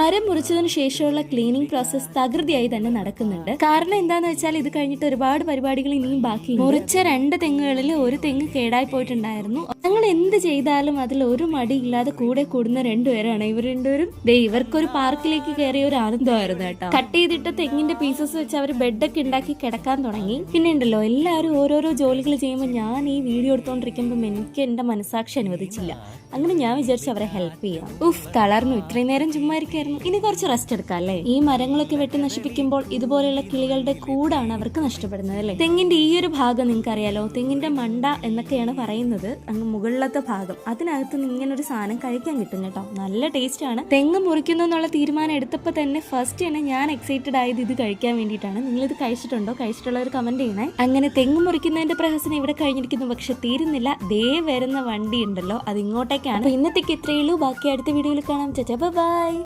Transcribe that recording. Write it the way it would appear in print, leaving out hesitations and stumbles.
മരം മുറിച്ചതിന് ശേഷമുള്ള cleaning process തകൃതിയായി തന്നെ നടക്കുന്നുണ്ട്. കാരണം എന്താന്ന് വെച്ചാൽ ഇത് കഴിഞ്ഞിട്ട് ഒരുപാട് പരിപാടികൾ ഇനിയും ബാക്കി. മുറിച്ച 2 തെങ്ങുകളിൽ ഒരു തെങ്ങ് കേടായി പോയിട്ടുണ്ടായിരുന്നു. ഞങ്ങൾ എന്ത് ചെയ്താലും അതിൽ ഒരു മടിയില്ലാതെ കൂടെ കൂടുന്ന 2 പേരാണ് ഇവർ 2 പേരും. ഇവർക്കൊരു പാർക്കിലേക്ക് കയറിയ ഒരു ആനന്ദമായിരുന്നു കേട്ടോ. കട്ട് ചെയ്തിട്ട് തെങ്ങിന്റെ പീസസ് വെച്ച് അവർ ബെഡൊക്കെ ഉണ്ടാക്കി കിടക്കാൻ തുടങ്ങി. പിന്നെ ഉണ്ടല്ലോ എല്ലാവരും ഓരോരോ ജോലികൾ ചെയ്യുമ്പോൾ ഞാൻ ഈ വീഡിയോ എടുത്തോണ്ടിരിക്കുമ്പോൾ എനിക്ക് എന്റെ മനസാക്ഷി അനുവദിച്ചില്ല. അങ്ങനെ ഞാൻ വിചാരിച്ചു അവരെ ഹെൽപ്പ് ചെയ്യാം. തളർന്നു. ഇത്രയും നേരം ചുമ്മാ ഇരിക്കായിരുന്നു. ഇനി കുറച്ച് റെസ്റ്റ് എടുക്കാം അല്ലേ. ഈ മരങ്ങളൊക്കെ വെട്ടി നശിപ്പിക്കുമ്പോൾ ഇതുപോലെയുള്ള കിളികളുടെ കൂടാണ് അവർക്ക് നഷ്ടപ്പെടുന്നത് അല്ലേ. തെങ്ങിന്റെ ഈ ഒരു ഭാഗം നിങ്ങൾക്ക് അറിയാലോ, തെങ്ങിന്റെ മണ്ട എന്നൊക്കെയാണ് പറയുന്നത്. അങ്ങ് മുകളിലത്തെ ഭാഗം, അതിനകത്ത് ഇങ്ങനെ ഒരു സാധനം കഴിക്കാൻ കിട്ടും കേട്ടോ. നല്ല ടേസ്റ്റ് ആണ്. തെങ്ങ് മുറിക്കുന്നു എന്നുള്ള തീരുമാനം എടുത്തപ്പോൾ തന്നെ ഫസ്റ്റ് തന്നെ ഞാൻ എക്സൈറ്റഡ് ആയത് ഇത് കഴിക്കാൻ വേണ്ടിയിട്ടാണ്. നിങ്ങൾ ഇത് കഴിച്ചിട്ടുണ്ടോ? കഴിച്ചിട്ടുള്ളവർ കമന്റ് ചെയ്യണേ. അങ്ങനെ തെങ്ങ് മുറിക്കുന്നതിന്റെ പ്രഹസനം ഇവിടെ കഴിഞ്ഞിരിക്കുന്നു. പക്ഷെ തീരുന്നില്ല. ദേ വരുന്ന വണ്ടി ഉണ്ടല്ലോ, അത് ഇങ്ങോട്ടേക്കാണ്. ഇന്നത്തേക്ക് ഇത്രയേ ഉള്ളൂ. ബാക്കി അടുത്ത വീഡിയോയിൽ കാണാം. ബൈ.